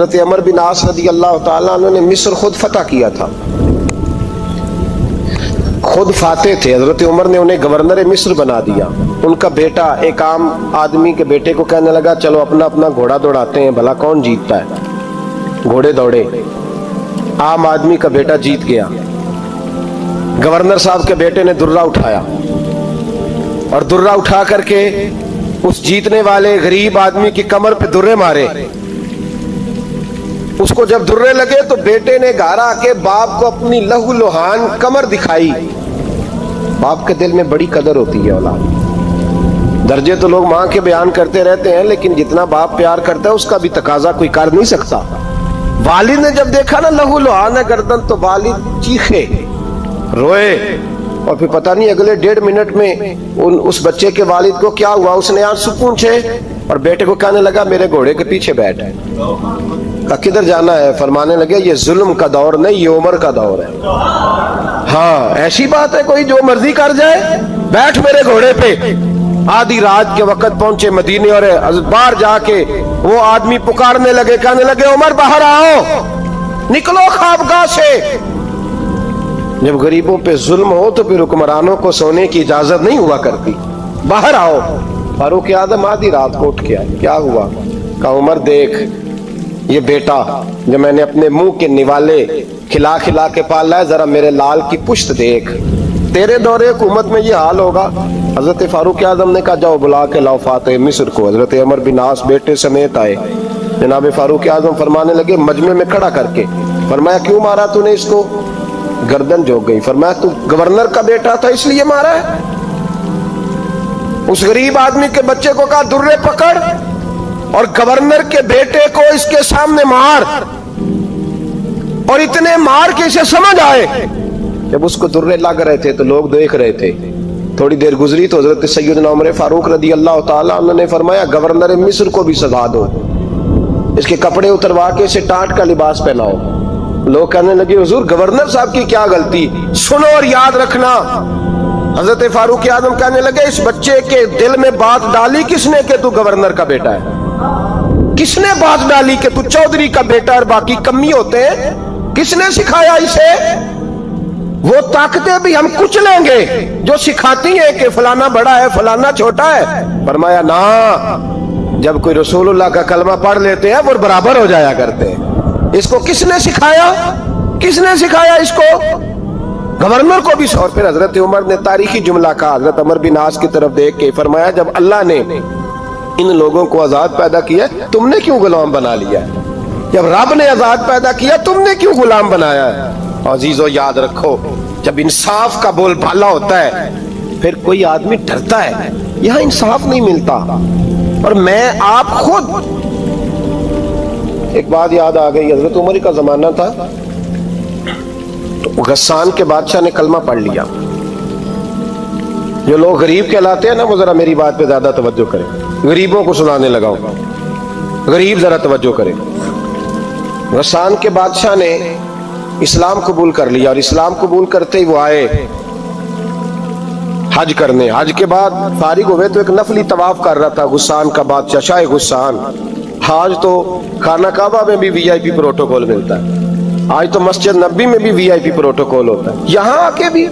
حضرت عمر بن عاص رضی اللہ تعالیٰ عنہ نے مصر خود فتح کیا تھا، خود فاتح تھے۔ حضرت عمر نے انہیں گورنر مصر بنا دیا۔ ان کا بیٹا ایک عام آدمی کے بیٹے کو کہنے لگا چلو اپنا اپنا گھوڑا دوڑاتے ہیں، بھلا کون جیتتا ہے۔ گھوڑے دوڑے، عام آدمی کا بیٹا جیت گیا۔ گورنر صاحب کے بیٹے نے درہ اٹھایا اور درہ اٹھا کر کے اس جیتنے والے غریب آدمی کی کمر پہ درے مارے۔ اس کو جب درے لگے تو بیٹے نے گھر آ کے باپ کو اپنی لہو لہان کمر دکھائی۔ باپ کے دل میں بڑی قدر ہوتی ہے اولاد۔ درجے تو لوگ ماں کے بیان کرتے رہتے ہیں، لیکن جتنا باپ پیار کرتا ہے اس کا بھی تقاضا کوئی کر نہیں سکتا۔ والد نے جب دیکھا نا لہو لہان ہے گردن، تو والد چیخے، روئے، اور پھر پتہ نہیں اگلے 1.5 منٹ میں اس بچے کے والد کو کیا ہوا، اس نے آنسو پونچھے اور بیٹے کو کہنے لگا میرے گھوڑے کے پیچھے بیٹھ۔ کدھر جانا ہے؟ فرمانے لگے یہ ظلم کا دور نہیں، یہ عمر کا دور ہے۔ ہاں ایسی بات ہے کوئی جو مرضی کر جائے؟ بیٹھ میرے گھوڑے پہ۔ آدھی رات کے وقت پہنچے مدینے، اور باہر جا کے وہ آدمی پکارنے لگے، کہنے لگے عمر باہر آؤ، نکلو خوابگاہ سے۔ جب غریبوں پہ ظلم ہو تو پھر حکمرانوں کو سونے کی اجازت نہیں ہوا کرتی۔ باہر آؤ۔ فاروق اعظم آدھی رات کو اٹھ کے آئے، کیا ہوا؟ کہا عمر دیکھ، یہ بیٹا جو میں نے اپنے منہ کے نوالے کھلا کھلا کے پالا ہے، ذرا میرے لال کی پشت دیکھ، تیرے دور حکومت میں یہ حال ہوگا۔ حضرت فاروق اعظم نے کہا جاؤ بلا کے لاؤ فاتح مصر کو۔ حضرت عمر بن عاص بیٹے سمیت آئے۔ جناب فاروق اعظم فرمانے لگے مجمع میں کھڑا کر کے، فرمایا کیوں مارا تو نے اس کو؟ گردن جھک گئی۔ فرمایا تو گورنر کا بیٹا تھا اس لیے مارا ہے؟ اس غریب آدمی کے بچے کو کہا درے پکڑ اور گورنر کے بیٹے کو اس کے سامنے مار، اور اتنے مار کے اسے سمجھ آئے۔ جب اس کو درے لگ رہے تھے تو لوگ دیکھ رہے تھے۔ تھوڑی دیر گزری تو حضرت سیدنا عمر فاروق رضی اللہ تعالیٰ عنہ نے فرمایا گورنر مصر کو بھی سزا دو، اس کے کپڑے اتروا کے اسے ٹاٹ کا لباس پہناؤ۔ لوگ کہنے لگے حضور گورنر صاحب کی کیا غلطی؟ سنو اور یاد رکھنا۔ حضرت فاروق اعظم کہنے لگے اس بچے کے دل میں بات ڈالی کس نے کہ تو گورنر کا بیٹا ہے؟ کس نے بات ڈالی کہ تو چودھری کا بیٹا اور باقی کمی ہوتے ہیں؟ کس نے سکھایا اسے؟ وہ طاقتیں بھی ہم کچھ لیں گے جو سکھاتی ہیں کہ فلانا بڑا ہے فلانا چھوٹا ہے۔ فرمایا نا، جب کوئی رسول اللہ کا کلمہ پڑھ لیتے ہیں وہ برابر ہو جایا کرتے ہیں۔ اس کو کس نے سکھایا؟ کس نے سکھایا اس کو؟ گورنر کو بھی۔ اور پھر حضرت عمر نے تاریخی جملہ کہا، حضرت عمر بن عاص کی طرف دیکھ کے فرمایا جب اللہ نے ان لوگوں کو آزاد پیدا کیا تم نے کیوں غلام بنا لیا ہے؟ جب رب نے آزاد پیدا کیا تم نے کیوں غلام بنایا ہے؟ عزیزو یاد رکھو، جب انصاف کا بول بالا ہوتا ہے پھر کوئی آدمی ڈرتا ہے۔ یہاں انصاف نہیں ملتا۔ اور میں آپ خود ایک بات یاد آ گئی، حضرت عمر کا زمانہ تھا تو غسان کے بادشاہ نے کلمہ پڑھ لیا۔ جو لوگ غریب کہلاتے ہیں نا وہ ذرا میری بات پہ زیادہ توجہ کریں، غریبوں کو سنانے لگا ہوں، غریب ذرا توجہ کریں۔ غسان کے بادشاہ نے اسلام قبول کر لیا، اور اسلام قبول کرتے ہی وہ آئے حج کرنے۔ حج کے بعد فارغ ہوئے تو ایک نفلی طواف کر رہا تھا غسان کا بادشاہ، شاہ غسان۔ آج تو خانہ کعبہ میں بھی وی آئی پی پروٹوکول ملتا ہے، آج تو مسجد نبی میں بھی وی آئی پی پروٹوکول ہوتا ہے، یہاں آ کے بھی،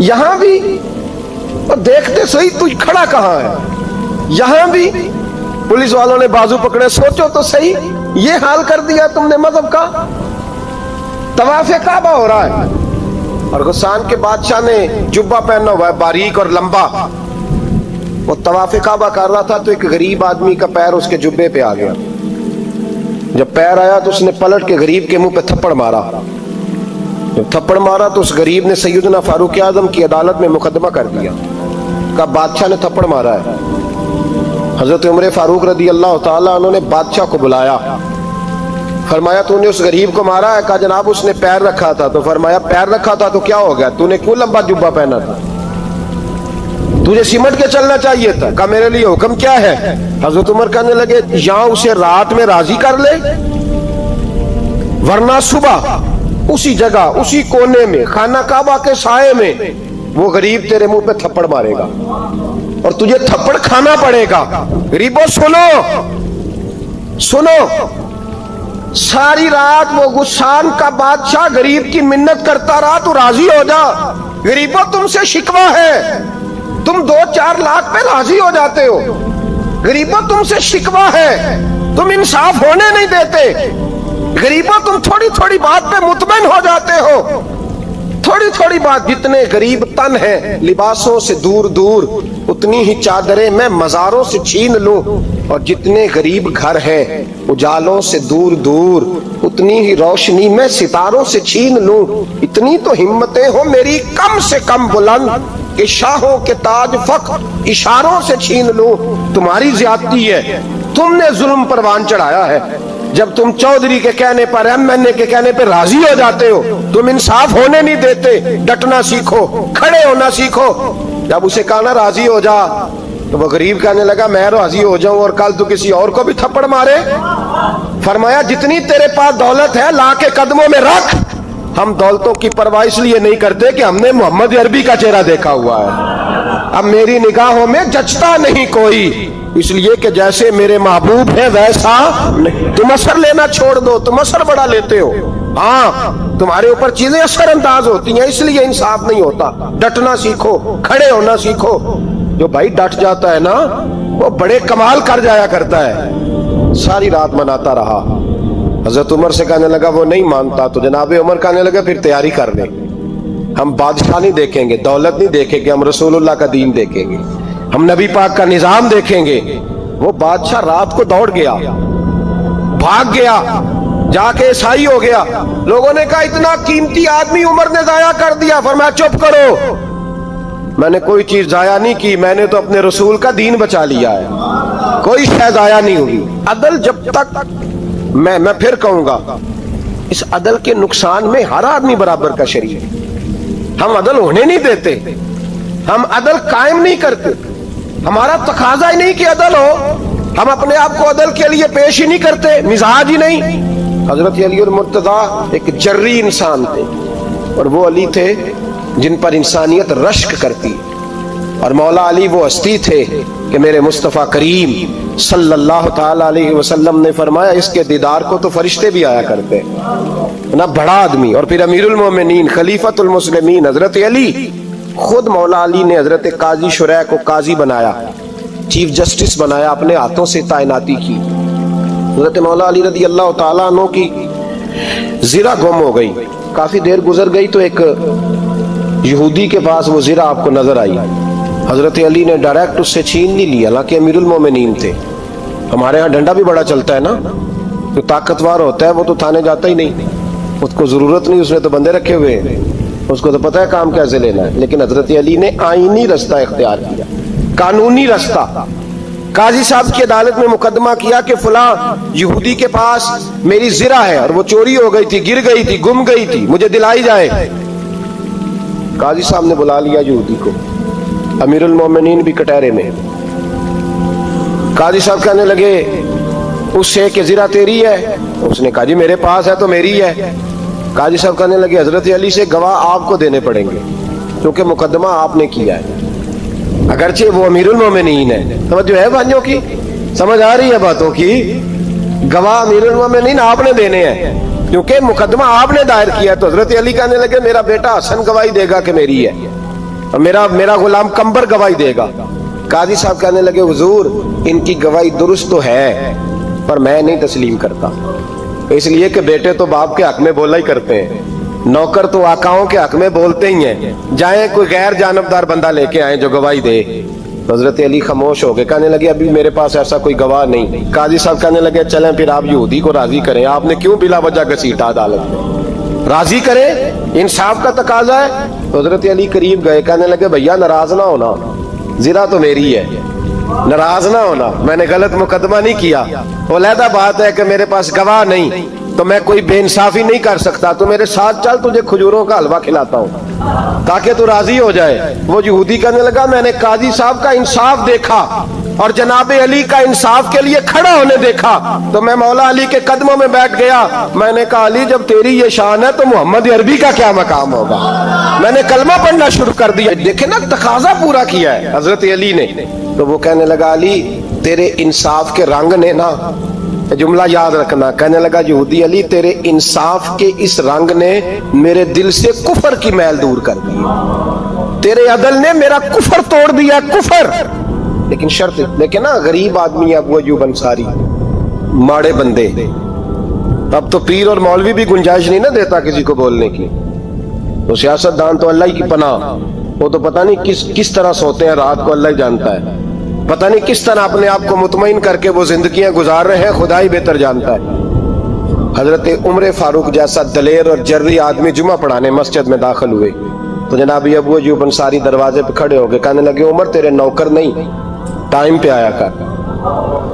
یہاں بھی دیکھتے صحیح تو کھڑا کہاں ہے؟ یہاں بھی پولیس والوں نے بازو پکڑے، سوچو تو صحیح یہ حال کر دیا تم نے مذہب کا۔ طواف کعبہ ہو رہا ہے اور غسان کے بادشاہ نے جبہ پہنا ہوا ہے باریک اور لمبا، وہ طواف کعبہ کر رہا تھا تو ایک غریب آدمی کا پیر اس کے جبے پہ آ گیا۔ جب پیر آیا تو اس نے پلٹ کے غریب کے منہ پہ تھپڑ مارا۔ جب تھپڑ مارا تو اس غریب نے سیدنا فاروق اعظم کی عدالت میں مقدمہ کر دیا، کہا بادشاہ نے تھپڑ مارا ہے۔ حضرت عمر فاروق رضی اللہ تعالیٰ عنہ نے بادشاہ کو بلایا، فرمایا تو نے اس غریب کو مارا ہے؟ کہا جناب اس نے پیر رکھا تھا۔ تو فرمایا پیر رکھا تھا تو کیا ہو گیا؟ تو نے کیوں لمبا جبہ پہنا تھا؟ تجھے سمٹ کے چلنا چاہیے تھا۔ کہا میرے لیے حکم کیا ہے؟ حضرت عمر کہنے لگے یہاں اسے رات میں راضی کر لے، ورنہ صبح اسی جگہ اسی کونے میں خانہ کعبہ کے سائے میں وہ غریب تیرے منہ پہ تھپڑ مارے گا اور تجھے تھپڑ کھانا پڑے گا۔ غریبوں سنو سنو، सारी रात वो गुस्सान का बादशाह गरीब की मिन्नत करता रहा, तू राजी हो जा, गरीबों तुमसे शिकवा है, तुम 2-4 लाख पे राजी हो जाते हो, गरीबों तुमसे शिकवा है, तुम इंसाफ होने नहीं देते, गरीबों तुम थोड़ी थोड़ी बात पे मुतमइन हो जाते हो, थोड़ी थोड़ी बात। जितने गरीब तन है लिबासों से दूर दूर, उतनी ही चादरें मैं मज़ारों से छीन लूं, और जितने गरीब घर हैं उजालों से दूर दूर, उतनी ही रोशनी मैं सितारों से छीन लूं। इतनी तो हिम्मतें हो मेरी कम से कम बुलंद कि शाहों के ताज फख्र इशारों से छीन लूं। तुम्हारी ज्यादती है, तुमने जुल्म परवान चढ़ाया है। जब तुम चौधरी के कहने पर, एमएनए के कहने पर राजी हो जाते हो, तुम इंसाफ होने नहीं देते। डटना सीखो, खड़े होना सीखो। जब उसे कहा ना राजी हो जा, तो वो गरीब कहने लगा मैं राजी हो जाऊं और कल तू किसी और को भी थप्पड़ मारे। फरमाया जितनी तेरे पास दौलत है ला के कदमों में रख। हम दौलतों की परवाह इसलिए नहीं करते कि हमने मोहम्मद अरबी का चेहरा देखा हुआ है। अब मेरी निगाहों में जचता नहीं कोई, इसलिए कि जैसे मेरे महबूब है वैसा नहीं। तुम असर लेना छोड़ दो, तुम असर बड़ा लेते हो। हाँ, तुम्हारे ऊपर चीजें असर अंदाज होती हैं, इसलिए इंसाफ नहीं होता। डटना सीखो, खड़े होना सीखो। जो भाई डट जाता है ना, वो बड़े कमाल कर जाया करता है। सारी रात मनाता रहा। हजरत उमर से कहने लगा वो नहीं मानता, तो जनाब उमर कहने लगा फिर तैयारी कर ले, हम बादशाह नहीं देखेंगे, दौलत नहीं देखेंगे, हम रसूलुल्लाह का दीन देखेंगे, हम नबी पाक का निजाम देखेंगे। वो बादशाह रात को दौड़ गया, भाग गया, जाके ईसाई हो गया। लोगों ने कहा इतना कीमती आदमी उमर ने जाया कर दिया। फरमाया चुप करो, मैंने कोई चीज जाया नहीं की, मैंने तो अपने रसूल का दीन बचा लिया है, कोई शय जाया नहीं हुई। अदल जब तक मैं फिर कहूंगा, इस अदल के नुकसान में हर आदमी बराबर का शरीक है। हम अदल होने नहीं देते, हम अदल कायम नहीं करते, हमारा तकाजा ही नहीं कि अदल हो, हम अपने आप को अदल के लिए पेश ही नहीं करते, मिजाज ही नहीं। हजरत अली और मुर्तजा एक जर्री इंसान थे, और वो अली थे जिन पर इंसानियत रश्क करती, और मौला अली वो हस्ती थे कि मेरे मुस्तफ़ा करीम सल्लल्लाहु ताला अलैहि वसल्लम ने फरमाया इसके दीदार को तो फरिश्ते भी आया करते ना। बड़ा आदमी, और फिर अमीरुल मोमिनीन खलीफतुल मुस्लिमीन हजरत अली, खुद मौला अली ने हजरत काजी शुरै को काजी बनाया, चीफ जस्टिस बनाया, अपने हाथों से तैनाती की। हजरत मौला अली रदी अल्लाह ताला अन्हु की ज़िरा गुम हो गई, काफी देर गुजर गई तो एक यहूदी के पास वो ज़िरा आपको नजर आई। हजरत अली ने डायरेक्ट उससे छीन नहीं लिया, हालांकि अमीरुल मोमिनीन थे। हमारे यहाँ डंडा भी बड़ा चलता है ना, जो ताकतवर होता है वो तो थाने जाता ही नहीं, उसको जरूरत नहीं, उसने तो बंदे रखे हुए हैं, उसको तो पता है काम कैसे लेना है। लेकिन हजरत अली ने आईनी रास्ता इख्तियार किया, कानूनी रास्ता। काजी साहब की अदालत में मुकदमा किया कि फलां यहूदी के पास मेरी ज़िरा है और वो चोरी हो गई थी, गिर गई थी, गुम गई थी, मुझे दिलाई जाए। काजी साहब ने बुला लिया यहूदी को, अमीरुल मोमिनीन भी कटहरे में। काजी साहब कहने लगे उससे कि ज़िरा तेरी है? उसने कहा जी मेरे पास है तो मेरी है। काजी साहब कहने लगे हजरत अली से गवाह आपको देने पड़ेंगे, क्योंकि मुकदमा आपने किया है, अगरचे वो अमीरुल मोमिनीन है। समझ है भाइयों की, समझ आ रही है बातों की? गवाह अमीरुल मोमिनीन आपने देने हैं, क्योंकि मुकदमा आपने दायर किया। तो हजरत अली कहने लगे मेरा बेटा हसन गवाही देगा कि मेरी है, और मेरा गुलाम कंबर गवाही देगा। काजी साहब कहने लगे हुजूर इनकी गवाही दुरुस्त तो है, पर मैं नहीं तस्लीम करता, इसलिए कि बेटे तो बाप के हक में बोला ही करते हैं, नौकर तो आकाओं के हक में बोलते ही हैं। जाए कोई गैर जानबदार बंदा लेके आए जो गवाही दे। हजरत अली खामोश हो गए, कहने लगे अभी मेरे पास ऐसा कोई गवाह नहीं। काजी साहब कहने लगे चलें फिर आप यहूदी को राजी करें, आपने क्यों बिला वजह घसीटा अदालत में, राजी करें, इंसाफ का तकाजा है। हजरत अली करीब गए, कहने लगे भैया नाराज ना होना, ज़िरा तो मेरी है, नाराज ना होना, मैंने गलत मुकदमा नहीं किया। वो लहदा बात है कि मेरे पास गवाह नहीं तो मैं कोई बेइंसाफी नहीं कर सकता, तो मेरे साथ चल, तुझे खजूरों का हलवा खिलाता हूँ ताकि तू राजी हो जाए। वो यहूदी कहने लगा मैंने काजी साहब का इंसाफ देखा और जनाब अली का इंसाफ के लिए खड़ा होने देखा, तो मैं मौला अली के कदमों में बैठ गया। मैंने कहा अली जब तेरी ये शान है तो मोहम्मद अरबी का क्या मकाम होगा। मैंने कलमा पढ़ना शुरू कर दिया। देखे ना, तकाजा पूरा किया है हजरत अली ने। तो वो कहने लगा अली तेरे इंसाफ के रंग ने ना جملہ یاد رکھنا. کہنے لگا یہودی علی تیرے انصاف کے اس رنگ نے میرے دل سے کفر کی میل دور کر دی, تیرے عدل نے میرا کفر توڑ دیا, کفر. لیکن شرط لیکن نا غریب آدمی ابو ایوب انصاری, ماڑے بندے, اب تو پیر اور مولوی بھی گنجائش نہیں نہ دیتا کسی کو بولنے کی. تو سیاست دان تو اللہ ہی کی پناہ, وہ تو پتہ نہیں کس طرح سوتے ہیں رات کو, اللہ ہی جانتا ہے. پتہ نہیں کس طرح اپنے آپ کو مطمئن کر کے وہ زندگیاں گزار رہے ہیں, خدا ہی بہتر جانتا ہے. حضرت عمر فاروق جیسا دلیر اور جرری آدمی جمعہ پڑھانے مسجد میں داخل ہوئے تو جناب ابو ایوب انصاری دروازے پہ کھڑے ہو گئے. کہنے لگے عمر تیرے نوکر نہیں, ٹائم پہ آیا کر,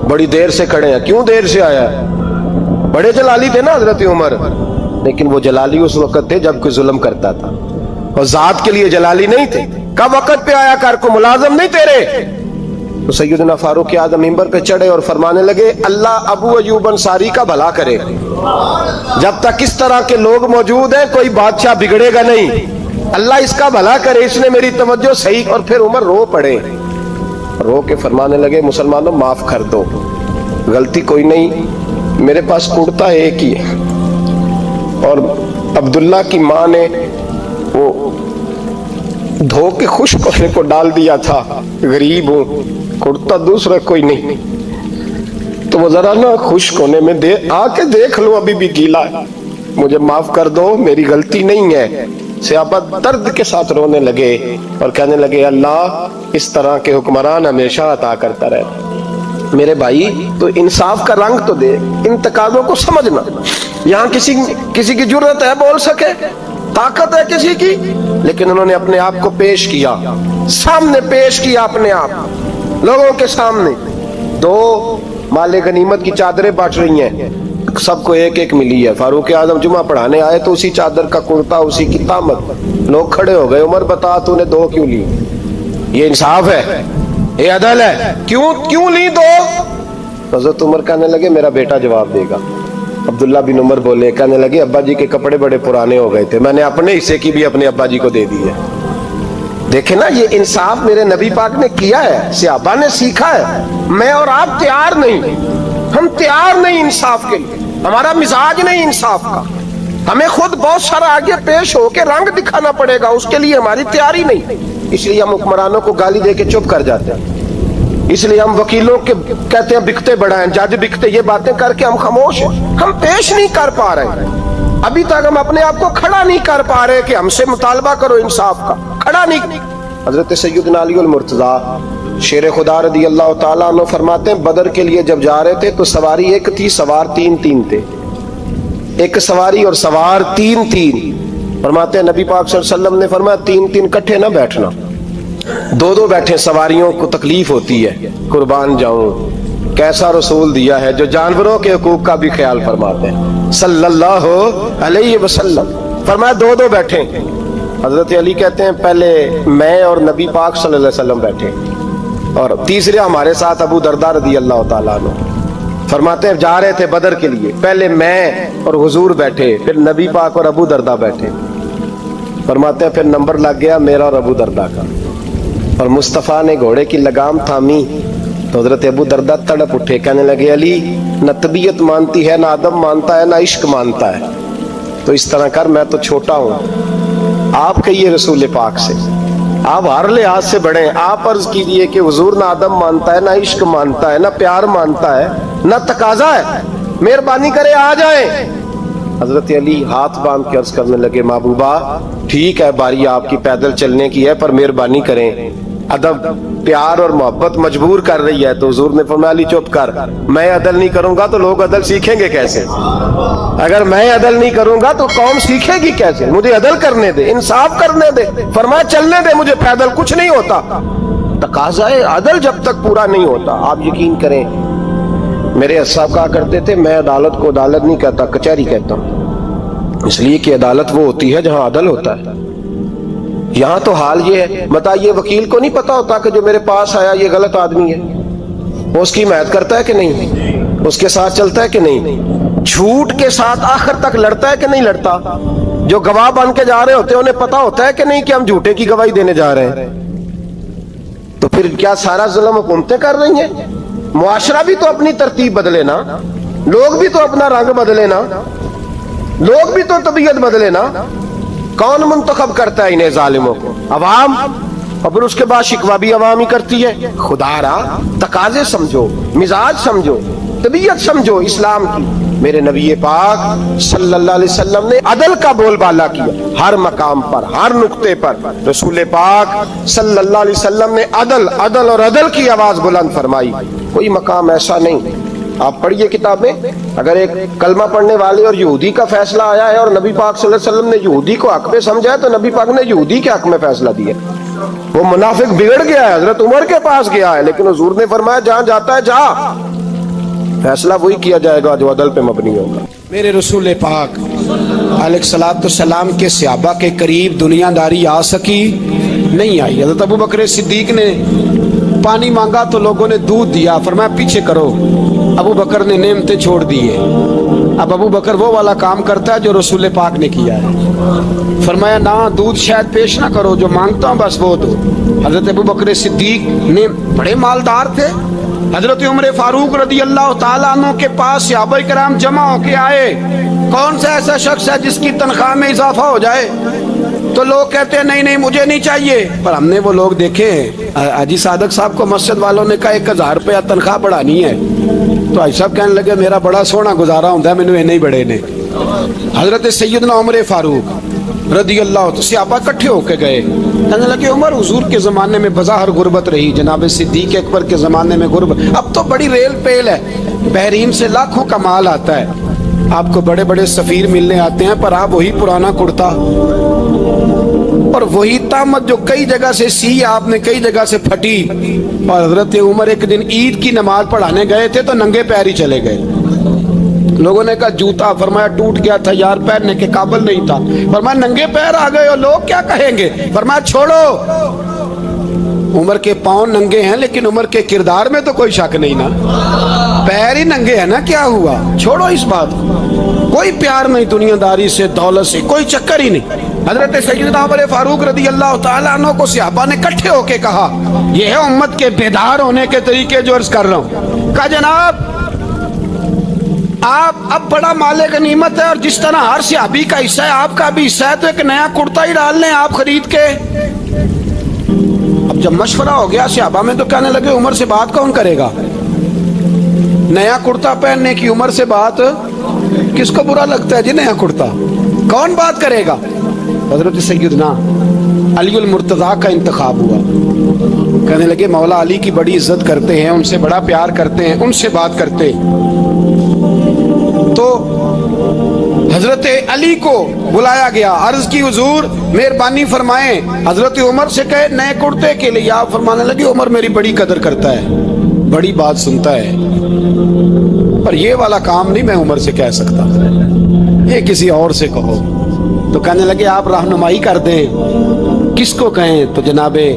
بڑی دیر سے کھڑے ہیں. کیوں دیر سے آیا ہے؟ بڑے جلالی تھے نا حضرت عمر, لیکن وہ جلالی اس وقت تھے جب کوئی ظلم کرتا تھا, اور ذات کے لیے جلالی نہیں تھے. کب وقت پہ آیا کر, کو ملازم نہیں تیرے. تو سیدنا فاروق اعظم منبر پہ چڑھے اور فرمانے لگے اللہ ابو ایوب انصاری کا بھلا کرے, جب تک اس طرح کے لوگ موجود ہیں کوئی بادشاہ بگڑے گا نہیں, اللہ اس کا بھلا کرے, اس نے میری توجہ صحیح. اور پھر عمر رو پڑے, رو کے فرمانے لگے مسلمانوں معاف کر دو, غلطی کوئی نہیں, میرے پاس کرتا ایک ہی ہے, اور عبداللہ کی ماں نے وہ دھو کے خشک ہونے کو ڈال دیا تھا, غریب ہوں, کرتا دوسرا کوئی نہیں, تو وہ ذرا نا خشک ہونے میں آ کے دیکھ لو ابھی بھی گیلا ہے, مجھے معاف کر دو, میری غلطی نہیں ہے. صحابہ درد کے ساتھ رونے لگے اور کہنے لگے اللہ اس طرح کے حکمران ہمیشہ عطا کرتا رہے. میرے بھائی تو انصاف کا رنگ تو دے, ان تقاضوں کو سمجھنا. یہاں کسی کی جرت ہے بول سکے, طاقت ہے کسی کی, لیکن انہوں نے اپنے آپ کو پیش کیا, سامنے پیش کیا اپنے آپ لوگوں کے سامنے. دو مال غنیمت کی چادریں بانٹ رہی ہیں, سب کو ایک ایک ملی ہے. فاروق اعظم جمعہ پڑھانے آئے تو اسی چادر کا کرتا, اسی کی تامت. لوگ کھڑے ہو گئے, عمر بتا تو نے دو کیوں لی؟ یہ انصاف ہے, یہ عدل ہے, کیوں لی دو؟ حضرت عمر کہنے لگے میرا بیٹا جواب دے گا. عبداللہ بن عمر بولے, کہنے لگے ابا جی کے کپڑے بڑے پرانے ہو گئے تھے, میں نے اپنے حصے کی بھی اپنے ابا جی کو دے دی ہے. دیکھیں نا یہ انصاف میرے نبی پاک نے کیا ہے, صحابہ نے سیکھا ہے. میں اور آپ تیار نہیں, ہم تیار نہیں انصاف کے لیے, ہمارا مزاج نہیں انصاف کا. ہمیں خود بہت سارا آگے پیش ہو کے رنگ دکھانا پڑے گا, اس کے لیے ہماری تیاری نہیں. اس لیے ہم حکمرانوں کو گالی دے کے چپ کر جاتے ہیں, اس لیے ہم وکیلوں کے کہتے ہیں بکتے بڑھائیں, جج بکتے, یہ باتیں کر کے ہم خاموش ہیں. ہم پیش نہیں کر پا رہے, ابھی تک ہم اپنے آپ کو کھڑا نہیں کر پا رہے کہ ہم سے مطالبہ کرو انصاف کا, کھڑا نہیں. حضرت سیدنا علی المرتضیٰ شیر خدا رضی اللہ تعالیٰ عنہ فرماتے ہیں بدر کے لیے جب جا رہے تھے تو سواری ایک تھی, سوار تین تھے. ایک سواری اور سوار تین. فرماتے ہیں نبی پاک صلی اللہ علیہ وسلم نے فرمایا تین کٹھے نہ بیٹھنا, دو بیٹھے, سواریوں کو تکلیف ہوتی ہے. قربان جاؤں, کیسا رسول دیا ہے جو جانوروں کے حقوق کا بھی خیال فرماتے ہیں صلی اللہ علیہ وسلم. فرمایا دو بیٹھے. حضرت علی کہتے ہیں پہلے میں اور نبی پاک صلی اللہ علیہ وسلم بیٹھے, اور تیسرے ہمارے ساتھ ابو درداء رضی اللہ تعالیٰ عنہ. فرماتے ہیں جا رہے تھے بدر کے لیے, پہلے میں اور حضور بیٹھے, پھر نبی پاک اور ابو درداء بیٹھے. فرماتے ہیں پھر نمبر لگ گیا میرا اور ابو درداء کا, اور مصطفیٰ نے گھوڑے کی لگام تھامی تو حضرت ابو درداء تڑپ اٹھے, کہنے لگے علی نہ طبیعت مانتی ہے, نہ ادب مانتا ہے, نہ عشق مانتا ہے, تو اس طرح کر, میں تو چھوٹا ہوں, آپ کہیے رسول پاک سے, آپ ہر لحاظ سے بڑے ہیں, آپ عرض کیجئے کہ حضور نہ ادب مانتا ہے, نہ عشق مانتا ہے, نہ پیار مانتا ہے, نہ تقاضا ہے, مہربانی کرے آ جائیں. حضرت علی ہاتھ باندھ کے عرض کرنے لگے محبوبہ ٹھیک ہے باری آپ کی پیدل چلنے کی ہے, پر مہربانی کریں, ادب پیار اور محبت مجبور کر رہی ہے. تو حضور نے فرمایا علی چپ کر, میں عدل نہیں کروں گا تو لوگ عدل سیکھیں گے کیسے؟ اگر میں عدل نہیں کروں گا تو قوم سیکھے گی کیسے؟ مجھے عدل کرنے دے, انصاف کرنے دے. فرمایا چلنے دے مجھے, پیدل کچھ نہیں ہوتا. تقاضائے عدل جب تک پورا نہیں ہوتا, آپ یقین کریں میرے صاحب کہا کرتے تھے میں عدالت کو عدالت نہیں کہتا, کچہری کہتا ہوں, اس لیے کہ عدالت وہ ہوتی ہے جہاں عدل ہوتا ہے. یہاں تو حال یہ ہے, بتائیے وکیل کو نہیں پتا ہوتا کہ جو میرے پاس آیا یہ غلط آدمی ہے, وہ اس کی حمایت کرتا ہے کہ نہیں, اس کے ساتھ چلتا ہے کہ نہیں, جھوٹ کے ساتھ آخر تک لڑتا ہے کہ نہیں لڑتا. جو گواہ بن کے جا رہے ہوتے ہیں انہیں پتا ہوتا ہے کہ نہیں کہ ہم جھوٹے کی گواہی دینے جا رہے ہیں. تو پھر کیا سارا ظلم حکومتیں کر رہی ہیں؟ معاشرہ بھی تو اپنی ترتیب بدلے نا. लोग भी तो अपना रंग बदले ना, लोग भी तो तबीयत बदले ना। कौन मुंतखब करता है इन्हें जालिमों को? अवाम, और फिर उसके बाद शिकवा भी अवाम ही करती है। खुदारा तकाजे समझो, मिजाज समझो, तबीयत समझो इस्लाम की। मेरे नबी पाक सल्लल्लाहु अलैहि वसल्लम ने अदल का बोलबाला किया हर मकाम पर, हर नुक्ते पर। रसूल पाक सल्लल्लाहु अलैहि वसल्लम ने अदल, अदल और अदल की आवाज बुलंद फरमाई। कोई मकाम ऐसा नहीं। आप पढ़िए किताबें, अगर एक कलमा पढ़ने वाले और यहूदी का फैसला आया है और नबी पाक सल्लल्लाहु अलैहि वसल्लम ने यहूदी को हक में समझा है, तो नबी पाक ने यहूदी के हक में फैसला दिया। वो मुनाफिक बिगड़ गया है, हजरत उमर के पास गया है, लेकिन हुजूर ने फरमाया जहां जाता है जा, फैसला वही किया जाएगा जो अदल पे मबनी होगा। मेरे रसूल पाक अलैहिस्सलाम के सहाबा के करीब दुनियादारी आ सकी नहीं आई। हज़रत अबू बकर सिद्दीक ने पानी मांगा तो लोगों ने दूध दिया, फरमाया पीछे करो। अबू बकर ने नेमतें छोड़ दिए। अब अबू बकर वो वाला काम करता है जो रसूल पाक ने किया है। फरमाया ना, दूध शायद पेश ना करो, जो मांगता हूँ बस वो दो। हज़रत अबू बकर सिद्दीक ने बड़े मालदार थे। हजरत उमर फारूक रदी अल्लाह ताला अन्हु के पास सहाबाए किराम जमा होके आए। कौन सा ऐसा शख्स है जिसकी तनख्वाह में इजाफा हो जाए? तो लोग कहते हैं नहीं नहीं मुझे नहीं चाहिए। पर हमने वो लोग देखे, हाजी सादक साहब को मस्जिद वालों ने कहा 1000 रुपया तनख्वाह बढ़ानी है, तो हाजी साहब कहने लगे मेरा बड़ा सोहना गुजारा होता है, मैंने नहीं बड़े ने। हजरत सैयदना उमर फारूक रदी अल्लाह सहाबा इकट्ठे होके गए, कहने लगे उमर हुजूर के जमाने में बज़ाहिर गुर्बत रही, जनाब सिद्दीक अकबर के जमाने में गुर्बत, अब तो बड़ी रेल पेल है, बहरीन से लाखों का माल आता है, आपको बड़े बड़े सफीर मिलने आते हैं, पर आप वही पुराना कुर्ता और वही तामत जो कई जगह से सी आपने, कई जगह से फटी। और हजरत उमर एक दिन ईद की नमाज पढ़ाने गए थे तो नंगे पैर ही चले गए। लोगों ने कहा जूता, फरमाया टूट गया था यार, पहनने के काबिल नहीं था। फरमाया नंगे पैर आ गए हो, लोग क्या कहेंगे? फरमाया छोड़ो, उमर के पांव नंगे हैं लेकिन उमर के किरदार में तो कोई शक नहीं ना, पैर ही नंगे है ना, क्या हुआ? छोड़ो इस बात को, कोई प्यार नहीं दुनियादारी से, दौलत से, कोई चक्कर ही नहीं। हजरत सैयदना उमर फारूक रदी अल्लाह ताला अन्हु को सहाबा ने इकट्ठे होके कहा, यह है उम्मत के बेदार होने के तरीके जो अर्ज कर रहा हूँ। कहा जनाब आप अब बड़ा माले गनीमत है और जिस तरह हर सहाबी का हिस्सा है आपका भी हिस्सा है, तो एक नया कुर्ता ही डाल लें आप खरीद के। अब जब मशवरा हो गया सहाबा में तो कहने लगे उमर से बात कौन करेगा? नया कुर्ता पहनने की उमर से बात किसको बुरा लगता है जी? नया कुर्ता कौन बात करेगा? हजरत सैयदना अली मुर्तज़ा का इंतखाब हुआ। कहने लगे मौला अली की बड़ी इज्जत करते हैं, उनसे बड़ा प्यार करते हैं, उनसे बात करते। तो हजरत अली को बुलाया गया, अर्ज की हुजूर मेहरबानी फरमाएं। हजरत उमर से कहे नए कुर्ते के लिए, आप फरमाने लगे उमर मेरी बड़ी कदर करता है, बड़ी बात सुनता है, पर ये वाला काम नहीं मैं उमर से कह सकता, ये किसी और से कहो। तो कहने लगे आप रहनुमाई कर दें, किसको कहें? तो जनाबे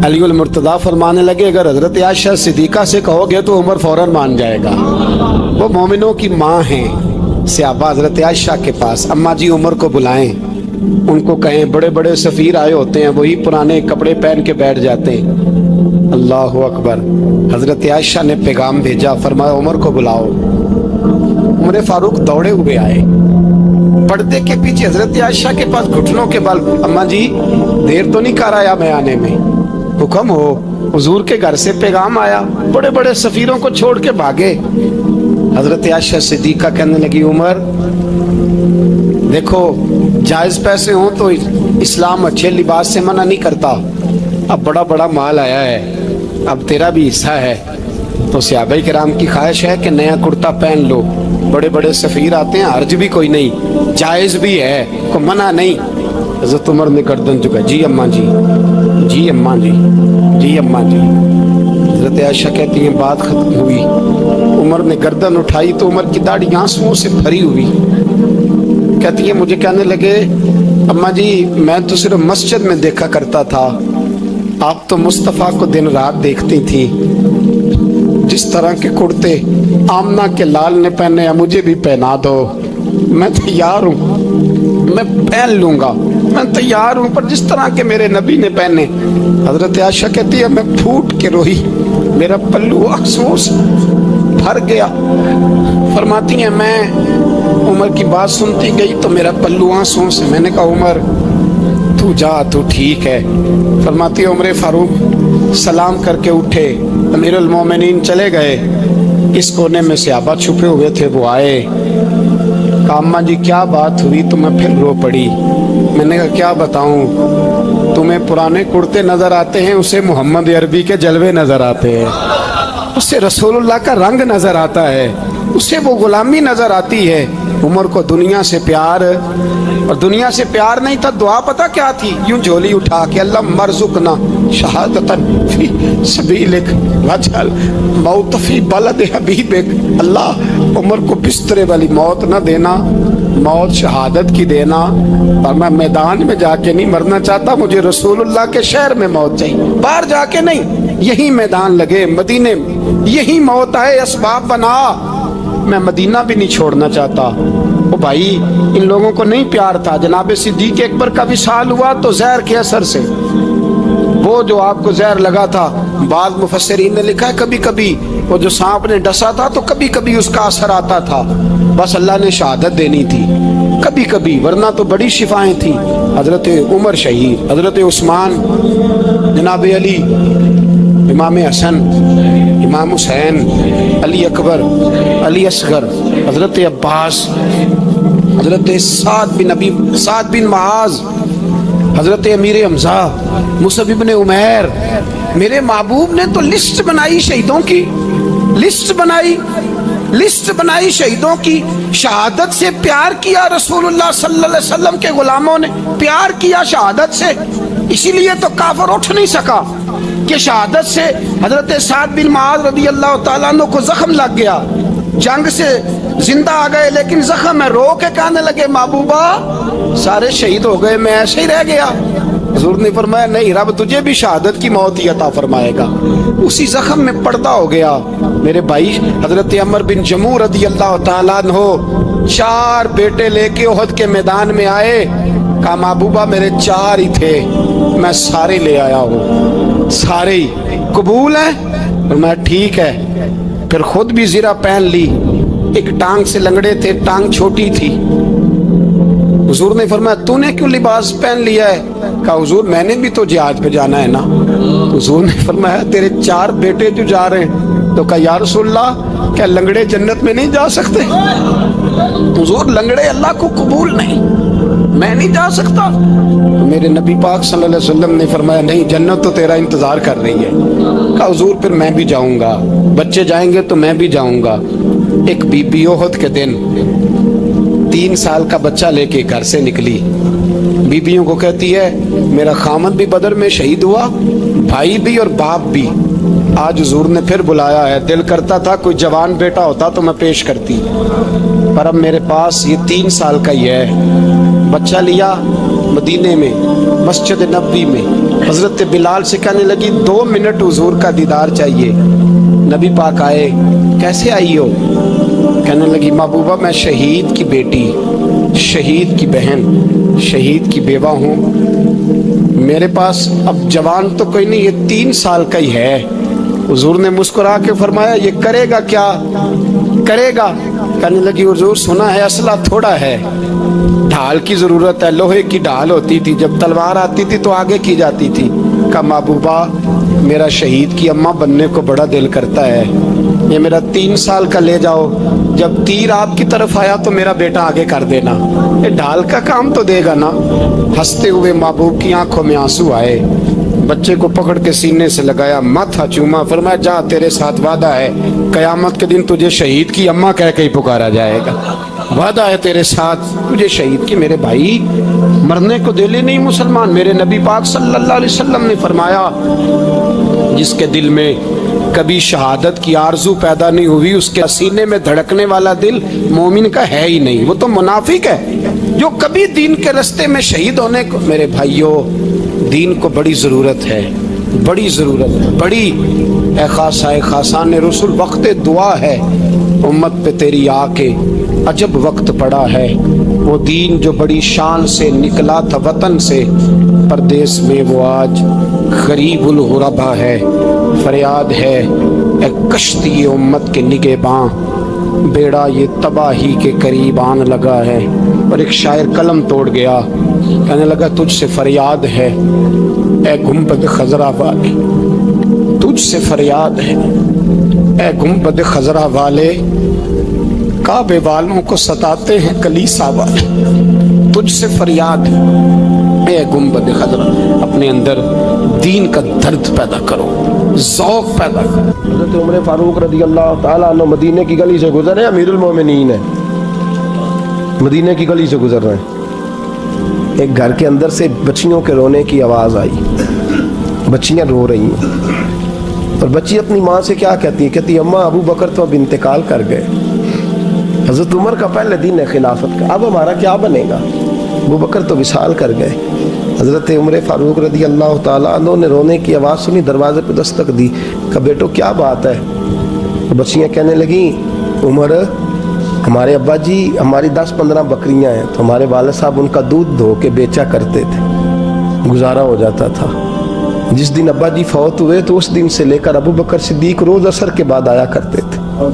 अली उल मुर्तज़ा फरमाने लगे अगर हजरत आयशा सिद्दीका से कहोगे तो उमर फौरन मान जाएगा, वो मोमिनों की माँ हैं। सहाबा हजरत आयशा के पास, अम्मा जी उमर को बुलाएं, उनको कहें बड़े बड़े सफीर आए होते हैं, वही पुराने कपड़े पहन के बैठ जाते हैं। अल्लाह अकबर। हजरत आयशा ने पैगाम भेजा, फरमाया उमर को बुलाओ। उमर फारूक दौड़े हुए आए, पर्दे के पीछे हजरत आयशा के पास घुटनों के बल, अम्मा जी देर तो नहीं कर आया मैं आने में? हुक्म हो, हुजूर के घर से पैगाम आया, बड़े बड़े सफीरों को छोड़ के भागे। हजरत आयशा सिद्दीका कहने लगी उमर देखो जायज पैसे हो तो इस्लाम अच्छे लिबास से मना नहीं करता, अब बड़ा बड़ा माल आया है, अब तेरा भी हिस्सा है, तो सहाबाए किराम की ख्वाहिश है कि नया कुर्ता पहन लो, बड़े बड़े सफीर आते हैं, हर्ज भी कोई नहीं, जायज भी है, को मना नहीं। हजरत उमर ने गर्दन झुकाई, जी अम्मा जी, जी अम्मा जी, जी अम्मा जी। हजरत आयशा कहती हैं बात खत्म हुई, उमर ने गर्दन उठाई तो उमर की दाढ़ी आंसुओं से भरी हुई। कहती है मुझे कहने लगे अम्मा जी मैं तो सिर्फ मस्जिद में देखा करता था, आप तो मुस्तफ़ा को दिन रात देखती थी, जिस तरह के कुर्ते आमना के लाल ने पहने हैं मुझे भी पहना दो, मैं तैयार हूँ, मैं पहन लूंगा, मैं तैयार हूँ, पर जिस तरह के मेरे नबी ने पहने। हजरत आयशा कहती है मैं फूट के रोई, मेरा पल्लू आंसुओं से भर गया। फरमाती हैं मैं उमर की बात सुनती गई तो मेरा पल्लू आंसुओं से, मैंने कहा उमर तू जा, तू ठीक है। फरमाती है उमर फारूक सलाम करके उठे, अमीरुल मोमिनीन चले गए। इस कोने में सहाबा छुपे हुए थे, वो आए, कहा अम्मा जी क्या बात हुई? तो मैं फिर रो पड़ी। मैंने कहा क्या बताऊं, तुम्हें पुराने कुर्ते नजर आते हैं, उसे मोहम्मद अरबी के जलवे नजर आते हैं, उसे रसूलुल्लाह का रंग नजर आता है, उसे वो गुलामी नजर आती है। उमर को दुनिया से प्यार, और दुनिया से प्यार नहीं था, दुआ पता क्या थी? यूं झोली उठा के अल्लाह मरजुकना शहादतन फी सबीलिक वजल मौत फी बलद हबीबिक। अल्लाह उमर को बिस्तरे वाली मौत न देना, मौत शहादत की देना, और मैं मैदान में जाके नहीं मरना चाहता, मुझे रसूलुल्लाह के शहर में मौत चाहिए, बाहर जाके नहीं, यही मैदान लगे मदीने में, यही मौत आए, असबाब बना, मैं मदीना भी नहीं छोड़ना चाहता। ओ भाई इन लोगों को नहीं प्यार था। जनाब सिद्दीक अकबर का विसाल हुआ तो जहर के असर से, वो जो आपको जहर लगा था, बाद मुफस्सिरीन ने लिखा है कभी कभी वो जो सांप ने डसा था तो कभी कभी उसका असर आता था, बस अल्लाह ने शहादत देनी थी कभी कभी, वरना तो बड़ी शिफाएं थी। हजरत उमर शहीद, हजरत उस्मान, जनाब अली, इमाम हसन, इमाम हुसैन, अली अकबर, अली असगर, हजरत अब्बास, हजरत साद बिन मुआज, हजरत अमीर हमजा, मुसअब इब्ने उमैर। मेरे महबूब ने तो लिस्ट बनाई शहीदों की, लिस्ट बनाई शहीदों की। शहादत से प्यार किया रसूलुल्लाह सल्लल्लाहु अलैहि वसल्लम के गुलामों ने, प्यार किया शहादत से, इसीलिए तो काफिर उठ नहीं सका कि शहादत से हजरत साद बिन मुआज रदी अल्लाह तआला अन्हु को जख्म लग गया, जंग से जिंदा आ गए लेकिन जख्म है, रो के कहने लगे महबूबा सारे शहीद हो गए, मैं ऐसे ही रह गया। हुजूर ने फरमाया नहीं, रब तुझे भी शहादत की मौत ही अता फरमाएगा। उसी जख्म में पर्दा हो गया। मेरे भाई हजरत अमर बिन जमूह रदी अल्लाह तआला अन्हु 4 बेटे लेके ओहद के मैदान में आए, कहा महबूबा मेरे 4 ही थे, मैं सारे ले आया हूँ, सारे ही कबूल है? और मैं ठीक है। फिर खुद भी जीरा पहन ली, एक टांग से लंगड़े थे, टांग छोटी थी। हुजूर ने फरमाया तूने क्यों लिबास पहन लिया है? कहा हुजूर मैंने भी तो जिहाद पे जाना है ना। हुजूर ने फरमाया तेरे 4 बेटे जो जा रहे हैं। तो कहा या रसूलल्लाह क्या लंगड़े जन्नत में नहीं जा सकते? हुजूर लंगड़े अल्लाह को कबूल नहीं, मैं नहीं जा सकता। मेरे नबी पाक सल्लल्लाहु अलैहि वसल्लम ने फरमाया नहीं, जन्नत तो तेरा इंतजार कर रही है। कहा हुजूर फिर मैं भी जाऊंगा, बच्चे जाएंगे तो मैं भी जाऊंगा। एक बीबी ओहद के दिन 3 साल का बच्चा लेके घर से निकली, बीबियों को कहती है मेरा खामद भी बदर में शहीद हुआ, भाई भी और बाप भी। आज हुजूर ने फिर बुलाया है, दिल करता था कोई जवान बेटा होता तो मैं पेश करती, पर अब मेरे पास ये 3 साल का ही है। बच्चा लिया, मदीने में मस्जिद नबवी में हजरत बिलाल से कहने लगी 2 मिनट हुजूर का दीदार चाहिए। नबी पाक आए, कैसे आई हो? कहने लगी महबूबा मैं शहीद की बेटी, शहीद की बहन, शहीद की बेवा हूँ, मेरे पास अब जवान तो कोई नहीं, ये 3 साल का ही है। हुजूर ने मुस्कुरा के फरमाया ये करेगा क्या करेगा? कहने लगी हुजूर सुना है असला थोड़ा है, ढाल की जरूरत है, लोहे की ढाल होती थी, जब तलवार आती थी तो आगे की जाती थी। कहा महबूबा मेरा शहीद की अम्मा बनने को बड़ा दिल करता है, ये मेरा 3 साल का ले जाओ, जब तीर आपकी तरफ आया तो मेरा बेटा आगे कर देना, ये ढाल का काम तो देगा ना। हंसते हुए महबूब की आंखों में आंसू आए, बच्चे को पकड़ के सीने से लगाया, माथा चूमा, फरमाया जा तेरे साथ वादा है, कयामत के दिन तुझे शहीद की अम्मा कह के ही पुकारा जाएगा, वादा है तेरे साथ तुझे शहीद की। मेरे भाई मरने को दिल ही नहीं मुसलमान। मेरे नबी पाक सल्लल्लाहु अलैहि वसल्लम ने फरमाया जिसके दिल में कभी शहादत की आरजू पैदा नहीं हुई, उसके सीने में धड़कने वाला दिल मोमिन का है ही नहीं, वो तो मुनाफिक है। जो कभी दीन के रास्ते में शहीद होने को, मेरे भाइयों दीन को बड़ी ज़रूरत है, बड़ी ज़रूरत है, बड़ी खासान रसूल वक्त दुआ है, उम्मत पे तेरी आके अजब वक्त पड़ा है। वो दीन जो बड़ी शान से निकला था वतन से, پردیس میں وہ آج غریب الغربا ہے. فریاد ہے اے کشتی امت کے نگہباں، بیڑا یہ تباہی کے قریب آن لگا ہے. اور ایک شاعر قلم توڑ گیا، کہنے لگا تجھ سے فریاد ہے اے گنبد خضرا والے، تجھ سے فریاد ہے اے گنبد خضرا والے، کعبے والوں کو ستاتے ہیں کلیسا والے. تجھ سے فریاد ہے اے گنبد خضرا. اپنے اندر دین کا درد پیدا کرو، ذوق پیدا کرو. حضرت عمر فاروق رضی اللہ تعالیٰ عنہ مدینے کی گلی سے گزر رہے ہیں، امیر المومنین ہے، مدینے کی گلی سے گزر رہے ہیں. ایک گھر کے اندر سے بچیوں کے رونے کی آواز آئی. بچیاں رو رہی ہیں اور بچی اپنی ماں سے کیا کہتی ہے؟ کہتی اماں ابو بکر تو اب انتقال کر گئے. حضرت عمر کا پہلے دن ہے خلافت کا، اب ہمارا کیا بنے گا؟ ابو بکر تو وصال کر گئے. حضرت عمر فاروق رضی اللہ تعالیٰ عنہ نے رونے کی آواز سنی، دروازے پہ دستک دی. کہا بیٹو کیا بات ہے؟ بچیاں کہنے لگیں عمر ہمارے ابا جی ہماری 10-15 بکریاں ہیں، تو ہمارے والد صاحب ان کا دودھ دھو کے بیچا کرتے تھے، گزارا ہو جاتا تھا. جس دن ابا جی فوت ہوئے تو اس دن سے لے کر ابو بکر صدیق روز عصر کے بعد آیا کرتے تھے،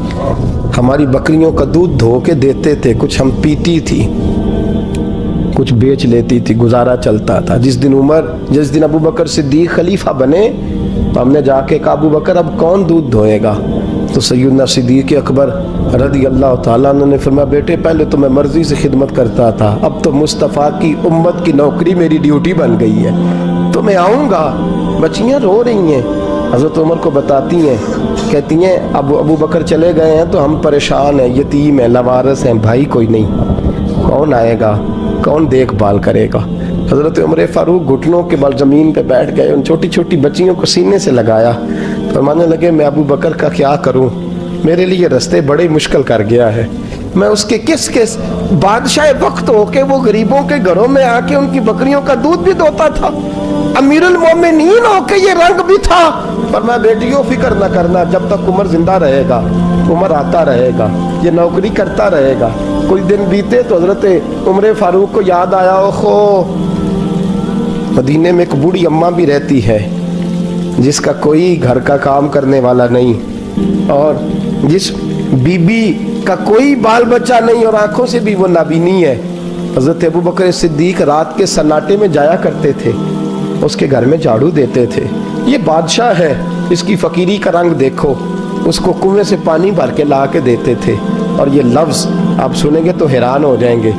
ہماری بکریوں کا دودھ دھو کے دیتے تھے، کچھ ہم پیتی تھی، کچھ بیچ لیتی تھی، گزارا چلتا تھا. جس دن ابو بکر صدیق خلیفہ بنے تو ہم نے جا کے کہا ابو بکر اب کون دودھ دھوئے گا؟ تو سیدنا صدیق اکبر رضی اللہ تعالیٰ عنہ نے فرمایا بیٹے پہلے تو میں مرضی سے خدمت کرتا تھا، اب تو مصطفیٰ کی امت کی نوکری میری ڈیوٹی بن گئی ہے، تو میں آؤں گا. بچیاں رو رہی ہیں، حضرت عمر کو بتاتی ہیں، کہتی ہیں ابو بکر چلے گئے ہیں تو ہم پریشان ہیں، یتیم ہیں، لاوارث ہیں، بھائی کوئی نہیں، کون آئے گا، کون دیکھ بھال کرے گا؟ حضرت عمر فاروق گھٹنوں کے بل زمین پہ بیٹھ گئے، ان چھوٹی چھوٹی بچیوں کو سینے سے لگایا، فرمانے لگے میں ابو بکر کا کیا کروں، میرے لیے رستے بڑے مشکل کر گیا ہے. میں اس کے کس بادشاہ وقت ہو کے وہ غریبوں کے گھروں میں آ کے ان کی بکریوں کا دودھ بھی دوتا تھا، امیر المومنین ہو کے یہ رنگ بھی تھا. فرمایا بیٹیوں فکر نہ کرنا، جب تک عمر زندہ رہے گا، عمر آتا رہے گا، یہ نوکری کرتا رہے گا. کچھ دن بیتے تو حضرت عمر فاروق کو یاد آیا اوہو مدینے میں ایک بوڑھی اماں بھی رہتی ہے جس کا کوئی گھر کا کام کرنے والا نہیں، اور جس بی بی کا کوئی بال بچہ نہیں، اور آنکھوں سے بھی وہ نابینی ہے. حضرت ابو بکر صدیق رات کے سناٹے میں جایا کرتے تھے، اس کے گھر میں جھاڑو دیتے تھے. یہ بادشاہ ہے، اس کی فقیری کا رنگ دیکھو. اس کو کنویں سے پانی بھر کے لا کے دیتے تھے. اور یہ لفظ آپ سنیں گے تو حیران ہو جائیں گے.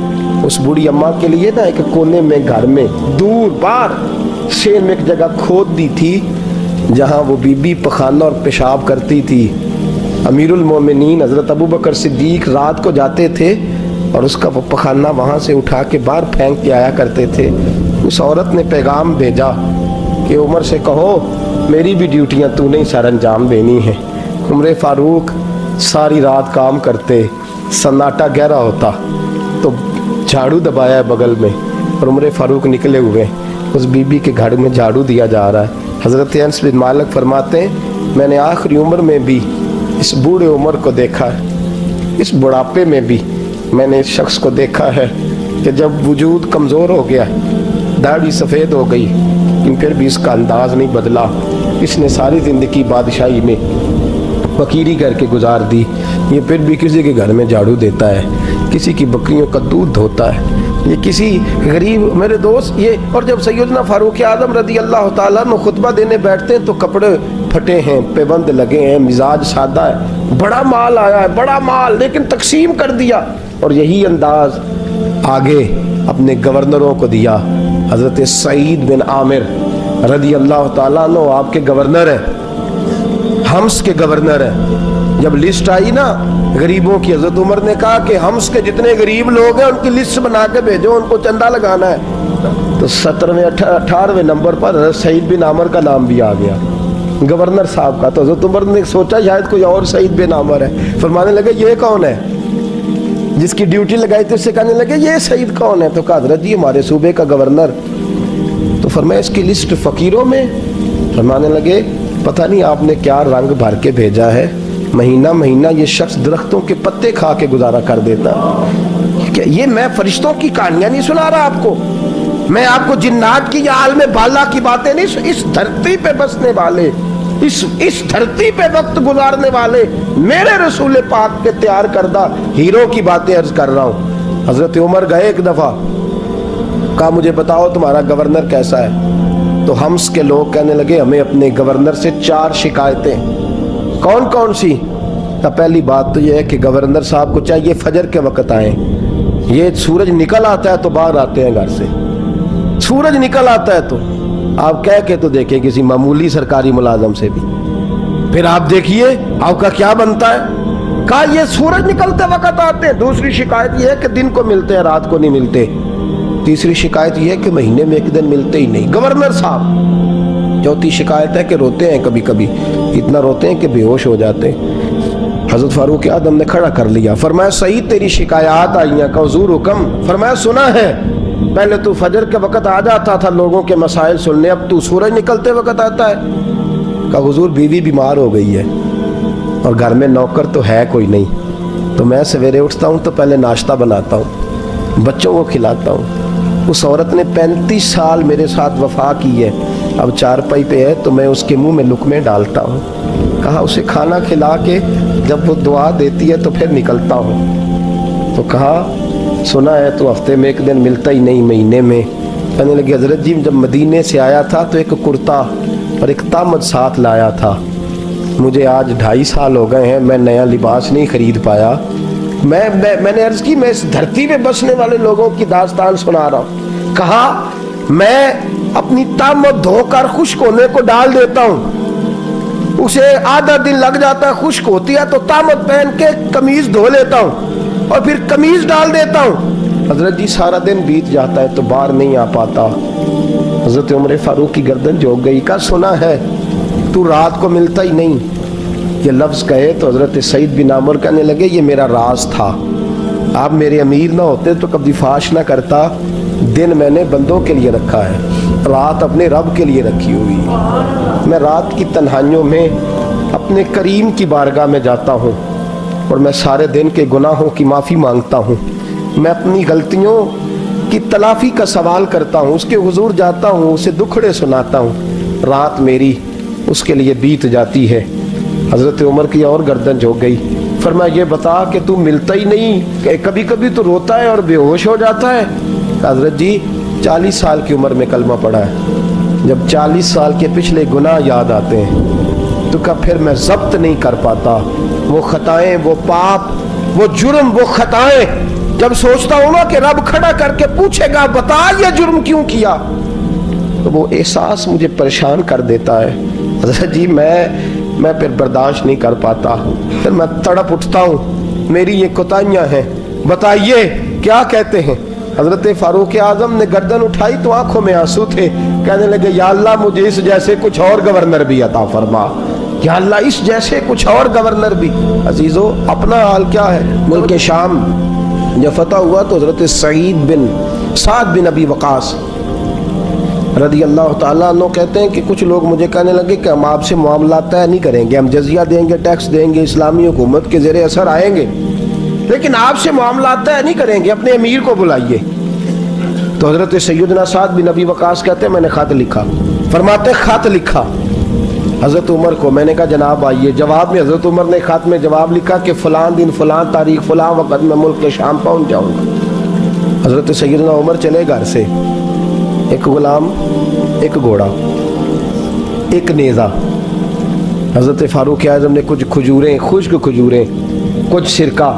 اس بوڑھی اماں کے لیے نا ایک کونے میں گھر میں دور باہر شیر میں ایک جگہ کھود دی تھی جہاں وہ بی بی پخانہ اور پیشاب کرتی تھی. امیر المومنین حضرت ابو بکر صدیق رات کو جاتے تھے اور اس کا وہ پخانہ وہاں سے اٹھا کے باہر پھینک کے آیا کرتے تھے. اس عورت نے پیغام بھیجا کہ عمر سے کہو میری بھی ڈیوٹیاں تو نے سر انجام دینی ہیں. عمر فاروق ساری رات کام کرتے، سناٹا گہرا ہوتا تو جھاڑو دبایا ہے بغل میں، اور عمر فاروق نکلے ہوئے اس بی بی کے گھر میں جھاڑو دیا جا رہا ہے. حضرت انس بن مالک فرماتے ہیں میں نے آخری عمر میں بھی اس بوڑھے عمر کو دیکھا ہے، اس بڑھاپے میں بھی میں نے اس شخص کو دیکھا ہے کہ جب وجود کمزور ہو گیا، داڑھی سفید ہو گئی، لیکن پھر بھی اس کا انداز نہیں بدلا. اس نے ساری زندگی بادشاہی میں فقیری کر کے گزار دی، یہ پھر بھی کسی کے گھر میں جھاڑو دیتا ہے، کسی کی بکریوں کا دودھ دھوتا ہے، یہ کسی غریب میرے دوست یہ. اور جب سیدنا فاروق اعظم رضی اللہ تعالیٰ عنہ خطبہ دینے بیٹھتے ہیں تو کپڑے پھٹے ہیں، پیبند لگے ہیں، مزاج سادہ ہے، بڑا مال آیا ہے، بڑا مال، لیکن تقسیم کر دیا. اور یہی انداز آگے اپنے گورنروں کو دیا. حضرت سعید بن عامر رضی اللہ تعالیٰ عنہ آپ کے گورنر ہیں، حمص کے گورنر ہیں. جب لسٹ آئی نا غریبوں کی، حضرت عمر نے کہا کہ حمص کے جتنے غریب لوگ ہیں ان کی لسٹ بنا کے بھیجو، ان کو چندہ لگانا ہے. تو 17ویں 18ویں نمبر پر حضرت سعید بن عامر کا نام بھی آ گیا، گورنر صاحب کا. تو حضرت عمر نے سوچا شاید کوئی اور سعید بن عامر ہے. فرمانے لگے یہ کون ہے؟ جس کی ڈیوٹی لگائی تھی اس سے کہنے لگے یہ سعید کون ہے؟ تو کہا حضرت جی ہمارے صوبے کا گورنر. تو فرمایا اس کی لسٹ فقیروں میں. فرمانے لگے پتہ نہیں آپ نے کیا رنگ بھر کے بھیجا ہے، مہینہ مہینہ یہ شخص درختوں کے پتے کھا کے گزارا کر دیتا. کہ یہ میں فرشتوں کی کہانیاں نہیں سنا رہا آپ کو، मैं आपको जिन्नात की या आलम बाला की बातें नहीं, इस धरती पे बसने वाले, इस धरती पे वक्त गुजारने वाले मेरे रसूल पाक के तैयार करदा हीरो की बातें अर्ज कर रहा हूं। हजरत उमर गए एक दफा, कहा मुझे बताओ तुम्हारा गवर्नर कैसा है। तो हम्स के लोग कहने लगे हमें अपने गवर्नर से 4 शिकायतें। कौन कौन सी? तो पहली बात तो यह है कि गवर्नर साहब को चाहिए फजर के वक्त आए। ये सूरज निकल आता है तो बाहर आते हैं घर से, सूरज निकल आता है तो आप कह के तो देखिए किसी मामूली सरकारी मुलाजम से भी, फिर आप देखिए आपका क्या बनता है। कहा ये सूरज निकलते वक्त आते हैं। दूसरी शिकायत ये है कि दिन को मिलते हैं रात को नहीं मिलते। तीसरी शिकायत ये है कि महीने में एक दिन मिलते ही नहीं गवर्नर साहब। चौथी शिकायत है कि रोते हैं, कभी कभी इतना रोते हैं कि बेहोश हो जाते हैं। हजरत फारूक आदम ने खड़ा कर लिया, फरमाया सही तेरी शिकायत आई हैं। का हुजूर हुक्म। फरमाया सुना है, पहले तू फजर के वक्त आ जाता था लोगों के मसाइल सुनने, अब तू सूरज निकलते वक्त आता है। का हुजूर बीवी बीमार हो गई है और घर में नौकर तो है कोई नहीं, तो मैं सवेरे उठता हूँ तो पहले नाश्ता बनाता हूँ, बच्चों को खिलाता हूँ। उस औरत ने 35 साल मेरे साथ वफा की है, अब चारपाई पे है तो मैं उसके मुंह में लुकमे डालता हूँ। कहा उसे खाना खिला के जब वो दुआ देती है तो फिर निकलता हूँ। तो कहा सुना है तो हफ्ते में एक दिन मिलता ही नहीं, महीने में। कहने लगे हजरत जी जब मदीने से आया था तो एक कुर्ता और एक तामद साथ लाया था, मुझे आज 2.5 साल हो गए हैं, मैं नया लिबास नहीं खरीद पाया। मैंने अर्ज की मैं इस धरती पे बसने वाले लोगों की दास्तान सुना रहा हूँ। कहा मैं अपनी तामद धोकर खुश्क होने को डाल देता हूँ, उसे आधा दिन लग जाता है, खुश्क होती है तो तामद पहन के कमीज धो लेता हूँ और फिर कमीज डाल देता हूँ। हजरत जी सारा दिन बीत जाता है तो बाहर नहीं आ पाता। हजरत उमर फारूक की गर्दन झुक गई। का सुना है तू रात को मिलता ही नहीं। ये लफ्ज कहे तो हजरत सईद बिन आमर कहने लगे ये मेरा राज था, आप मेरे अमीर ना होते तो कभी फाश ना करता। दिन मैंने बंदों के लिए रखा है, रात अपने रब के लिए रखी हुई है। मैं रात की तन्हाइयों में अपने करीम की बारगाह में जाता हूँ और मैं सारे दिन के गुनाहों की माफ़ी मांगता हूँ। मैं अपनी गलतियों की तलाफी का सवाल करता हूँ, उसके हुजूर जाता हूँ, उसे दुखड़े सुनाता हूँ। रात मेरी उसके लिए बीत जाती है। हजरत उमर की और गर्दन झुक गई। फरमाया ये बता कि तू मिलता ही नहीं, कभी कभी तो रोता है और बेहोश हो जाता है। हजरत जी 40 साल की उम्र में कलमा पड़ा है, जब 40 साल के पिछले गुनाह याद आते हैं तो कब फिर मैं जब्त नहीं कर पाता वो खताएं, वो पाप, वो जुर्म, वो खताएं। जब सोचता हूँ ना कि रब खड़ा करके पूछेगा बता ये जुर्म क्यों किया, तो वो एहसास मुझे परेशान कर देता है। हजरत जी मैं फिर बर्दाश्त नहीं कर पाता, फिर मैं तड़प उठता हूँ, मेरी ये कोताहियाँ हैं, बताइए क्या कहते हैं। हजरत फारूक आजम ने गर्दन उठाई तो आंखों में आंसू थे। कहने लगे या अल्लाह मुझे इस जैसे कुछ और गवर्नर भी अता फरमा, या अल्लाह इस जैसे कुछ और गवर्नर भी। अजीजो अपना हाल क्या है। मुल्क शाम जब फतह हुआ तो हजरत साद बिन अबी वकास रदी अल्लाह ताला अन्हु कहते हैं कि कुछ लोग मुझे कहने लगे कि हम आपसे मामला तय नहीं करेंगे, हम जजिया देंगे, टैक्स देंगे, इस्लामी हुकूमत के ज़ेरे असर आएंगे, लेकिन आपसे मामला तय नहीं करेंगे, अपने अमीर को बुलाइए। तो हजरत सैयदना साद बिन अबी वकास कहते हैं मैंने खत लिखा। फरमाते खत लिखा हजरत उमर को। मैंने कहा जनाब आइए। जवाब में हजरत उमर ने खत में जवाब लिखा कि फलां दिन फलां तारीख फलां वक्त में मुल्क के शाम पहुंच जाऊंगा। हजरत सैयदना उमर चले घर से, एक गुलाम, एक घोड़ा, एक नेज़ा। हजरत फारूक आज़म ने कुछ खजूरें, खुश्क खजूरें, कुछ सिरका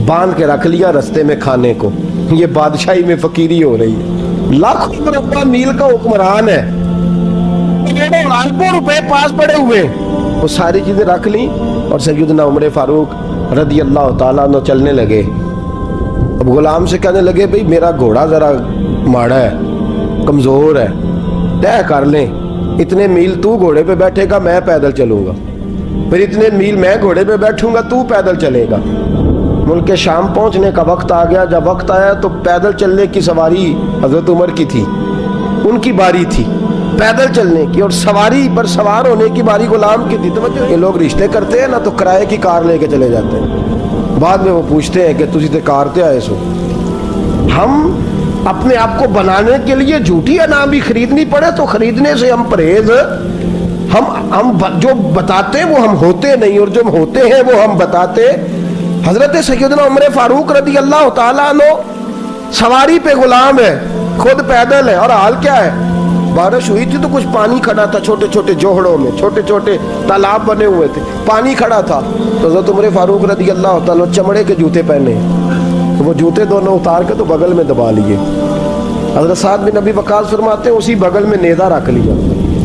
बांध के रख लिया रास्ते में खाने को। ये बादशाही में फकीरी हो रही है। लाखों मुरब्बा मील का हुक्मरान है, लाखों रुपए पास पड़े हुए, वो सारी चीजें रख ली और सैयदना उमर फारूक रदी अल्लाह ताला अन्हु चलने लगे। अब गुलाम से कहने लगे भाई मेरा घोड़ा जरा माड़ा है, कमजोर है, तय कर लें, इतने मील तू घोड़े पे बैठेगा, मैं पैदल चलूंगा, फिर इतने मील मैं घोड़े पे बैठूंगा, तू पैदल चलेगा। मुल्क शाम पहुंचने का वक्त आ गया। जब वक्त आया तो पैदल चलने की सवारी हजरत उमर की थी, उनकी बारी थी पैदल चलने की, और सवारी पर सवार होने की बारी गुलाम की थी। तो ये लोग रिश्ते करते हैं ना तो किराए की कार लेके चले जाते हैं, बाद में वो पूछते हैं कि तुसी ते कार ते आए सो। हम अपने आप को बनाने के लिए झूठी अना भी खरीदनी पड़े तो खरीदने से हम परहेज, हम जो बताते वो हम होते नहीं, और जो हम होते हैं वो हम बताते। हजरत सैयदना उमर फारूक रदी अल्लाह ताला अन्हु सवारी पे गुलाम है, खुद पैदल है, और हाल क्या है, बारिश हुई थी तो कुछ पानी खड़ा था छोटे छोटे जोहड़ों में, छोटे छोटे तालाब बने हुए थे, पानी खड़ा था। तो हजरत उमर फारूक रदी अल्लाह ताला चमड़े के जूते पहने, तो वो जूते दोनों उतार के तो बगल में दबा लिए। हजरत साद बिन नबी वकास फरमाते हैं उसी बगल में नेज़ा रख लिया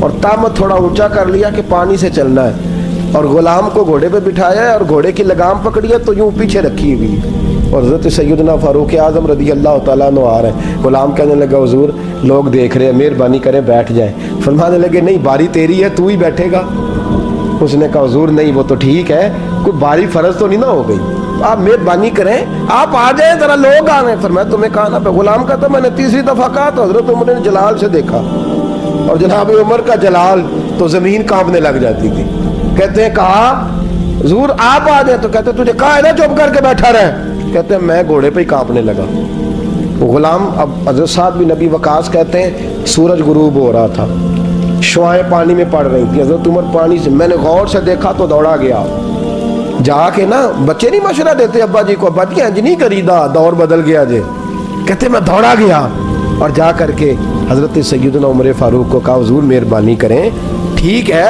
और तामत थोड़ा ऊंचा कर लिया कि पानी से चलना है, और गुलाम को घोड़े पे बिठाया है और घोड़े की लगाम पकड़ी है तो यूं पीछे रखी हुई है, और हज़रत सैयदना फारूक आज़म रदी अल्लाह ताला अन्हु आ रहे हैं। गुलाम कहने लगा हुजूर लोग देख रहे हैं, मेहरबानी करें बैठ जाएं। फरमाने लगे नहीं, बारी तेरी है, तू ही बैठेगा। उसने कहा हुजूर नहीं, वो तो ठीक है, कोई बारी फर्ज तो नहीं ना हो गई, आप मेहरबानी करें, आप आ जाएं, जरा लोग आ रहे हैं। फरमाया तुम्हें कहा ना, गुलाम का था मैंने तीसरी दफा कहा तो हजरत उमर ने जलाल से देखा, और जनाब उमर का जलाल तो जमीन कांपने लग जाती थी। कहते हैं कहा हुजूर आप आ जाए, तो कहते तुझे कहा है ना चुप करके बैठा रहे, कहते हैं मैं घोड़े पे ही कांपने लगा। गुलाम, अब हजरत साद बिन नबी वकास कहते हैं सूरज गुरूब हो रहा था, शुआएं पानी में पड़ रही थी, हजरत उमर पानी से, मैंने गौर से देखा तो दौड़ा गया, जाके ना बच्चे नहीं मशवरा देते अब्बा जी को, अब्बा जी इंज नहीं करीदा, दौर बदल गया जे, कहते मैं दौड़ा गया और जा करके हजरत सैयदना उमर फारूक को कहा हुजूर मेहरबानी करें, ठीक है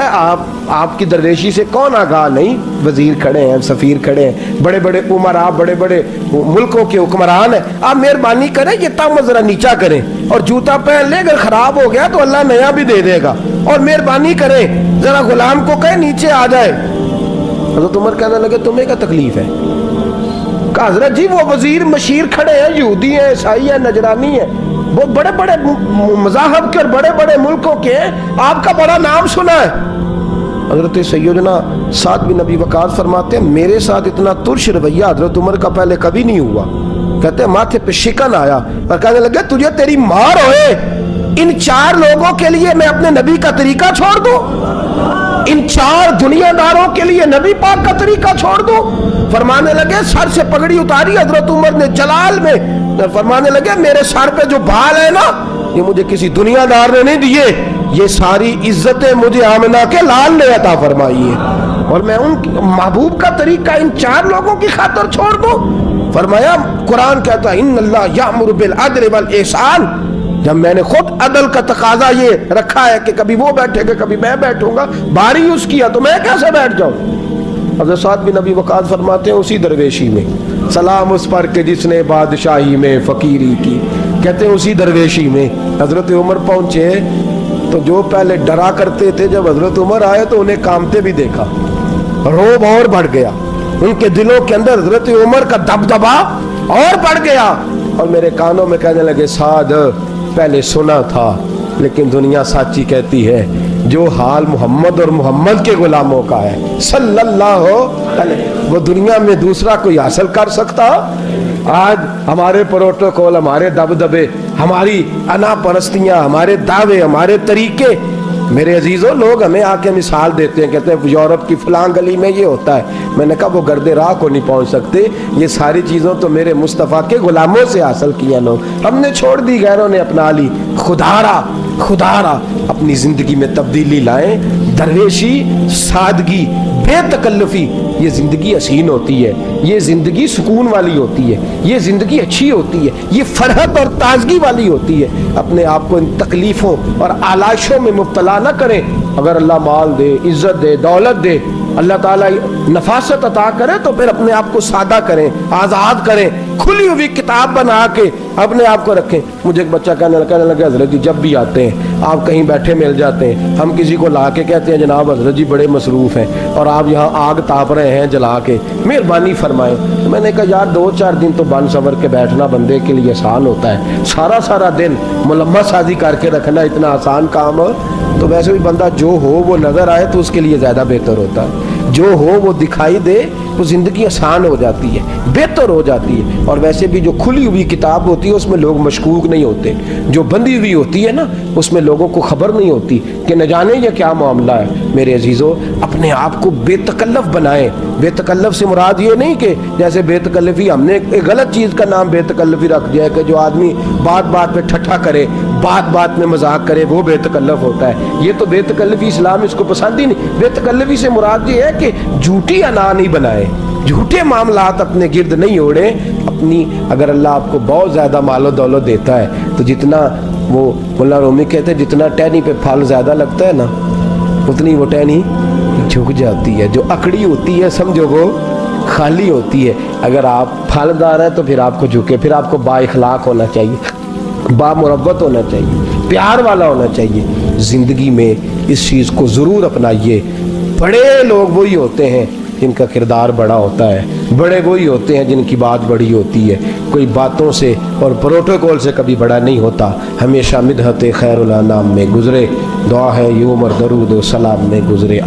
आपकी दरवेशी से कौन आगाह नहीं, वजीर खड़े हैं, सफीर खड़े हैं, बड़े बड़े उमरा, बड़े बड़े मुल्कों के हुक्मरान हैं, आप मेहरबानी करें ये तामत जरा नीचा करें और जूता पहन ले, अगर खराब हो गया तो अल्लाह नया भी दे देगा, और मेहरबानी करें जरा गुलाम को कहें नीचे आ जाए। हज़रत उमर कहने लगे तुम्हें क्या तकलीफ है? कहा हजरत जी वो वजीर मशीर खड़े हैं, यहूदी हैं, ईसाई हैं, नजरानी हैं, बहुत बड़े बड़े मज़ाहब के और बड़े बड़े मुल्कों के, आपका बड़ा नाम सुना है। हजरत सैयदना साद बिन नबी वकास फरमाते हैं मेरे साथ इतना तुर्श रवैया हजरत उमर का पहले कभी नहीं हुआ। कहते हैं माथे पे शिकन आया और कहने लगे तुझे तेरी मार होए, इन 4 लोगों के लिए मैं अपने नबी का तरीका छोड़ दूं, इन 4 दुनियादारों के लिए नबी पाक का तरीका छोड़ दूं। फरमाने लगे सर से पगड़ी उतारी हजरत उमर ने जलाल में, फरमाने लगे मेरे सर पे जो बाल है ना ये मुझे किसी दुनियादार ने नहीं दिए, ये सारी इज्जतें मुझे आमिना के लाल ने अता फरमाई है, और मैं उन महबूब का तरीका इन 4 लोगों की खातिर छोड़ दूं। फरमाया कुरान कहता है इन्नल्लाह यामुरु बिल अदल वल ihsan, जब मैंने खुद अदल का तकाजा ये रखा है कि कभी वो बैठेगा कभी मैं बैठूंगा, बारी उसकी है तो मैं कैसे बैठ जाऊं। हज़रत साद बिन नबी वकास फरमाते हैं उसी दरवेशी में सलाम उस पर के जिसने बादशाही में फकीरी की, कहते हैं उसी दरवेशी में हजरत उमर पहुंचे तो जो पहले डरा करते थे जब हजरत उमर आए तो उन्हें कामते भी देखा, रोब और बढ़ गया, उनके दिलों के अंदर हजरत उमर का दबदबा और बढ़ गया, और मेरे कानों में कहने लगे साद पहले सुना था लेकिन दुनिया साची कहती है जो हाल मोहम्मद और मोहम्मद के गुलामों का है सल्लल्लाहु अलैहि, वो दुनिया में दूसरा कोई हासिल कर सकता। आज हमारे प्रोटोकॉल, हमारे दबदबे, हमारी अना परस्तियां, हमारे दावे, हमारे तरीके, मेरे अजीजों लोग हमें आके मिसाल देते हैं, कहते हैं यूरोप की फलां गली में ये होता है। मैंने कहा वो गर्दे राह को नहीं पहुंच सकते, ये सारी चीज़ों तो मेरे मुस्तफ़ा के गुलामों से हासिल किया लोग, हमने छोड़ दी, गैरों ने अपना ली। खुदारा अपनी जिंदगी में तब्दीली लाएं, दरवेशी, सादगी, बेतकल्लुफी, ये जिंदगी हसीन होती है, ये जिंदगी सुकून वाली होती है, ये जिंदगी अच्छी होती है, ये फरहत और ताजगी वाली होती है। अपने आप को इन तकलीफों और आलाइशों में मुब्तला न करें। अगर अल्लाह माल दे, इज्जत दे, दौलत दे, अल्लाह ताला नफासत अता करे तो फिर अपने आप को सादा करें, आज़ाद करें, खुली हुई किताब बना के अपने आप को रखें। मुझे एक बच्चा कहने लगा हजरत जी जब भी आते हैं आप कहीं बैठे मिल जाते हैं, हम किसी को ला के कहते हैं जनाब हजरत जी बड़े मसरूफ़ हैं और आप यहाँ आग ताप रहे हैं जला के, मेहरबानी फरमाएं। तो मैंने कहा यार 2-4 दिन तो बन सवर के बैठना बंदे के लिए आसान होता है, सारा दिन मुलम्मा साजी करके रखना इतना आसान काम है। तो वैसे भी बंदा जो हो वो नज़र आए तो उसके लिए ज़्यादा बेहतर होता है। جو हो वो दिखाई दे तो जिंदगी आसान हो जाती है, बेहतर हो जाती है। और वैसे भी जो खुली हुई किताब होती है उसमें लोग मशकूक नहीं होते, जो बंधी हुई होती है ना उसमें लोगों को खबर नहीं होती कि न जाने ये क्या मामला है। मेरे अजीजों, अपने आप को बेतकल्लफ बनाएं। बेतकल्लफ से मुराद ये नहीं कि जैसे बेतकल्लफी हमने एक गलत चीज़ का नाम बेतकल्लफी रख दिया है कि जो आदमी बात बात पे ठट्ठा करे, बात बात में मजाक करे, वो बेतकल्लफ होता है। ये तो बेतकल्लफी इस्लाम इसको पसंद ही नहीं। बेतकल्लफी से मुराद ये है कि झूठी अना नहीं बनाए, झूठे मामलात अपने गिर्द नहीं ओढ़े। अपनी अगर अल्लाह आपको बहुत ज़्यादा मालो दौलत देता है तो जितना वो मुल्ला रूमी कहते हैं जितना टहनी पे फल ज़्यादा लगता है ना उतनी वो टहनी झुक जाती है। जो अकड़ी होती है समझो वो खाली होती है। अगर आप फलदार हैं तो फिर आपको झुके, फिर आपको बाइखलाक होना चाहिए, बामुरब्बत होना चाहिए, प्यार वाला होना चाहिए। ज़िंदगी में इस चीज़ को ज़रूर अपनाइए। बड़े लोग वही होते हैं जिनका किरदार बड़ा होता है, बड़े वही होते हैं जिनकी बात बड़ी होती है। कोई बातों से और प्रोटोकॉल से कभी बड़ा नहीं होता, हमेशा मिदहत खैरुल अनाम में गुज़रे। दुआ है ये उम्र दरूद व सलाम में गुज़रे।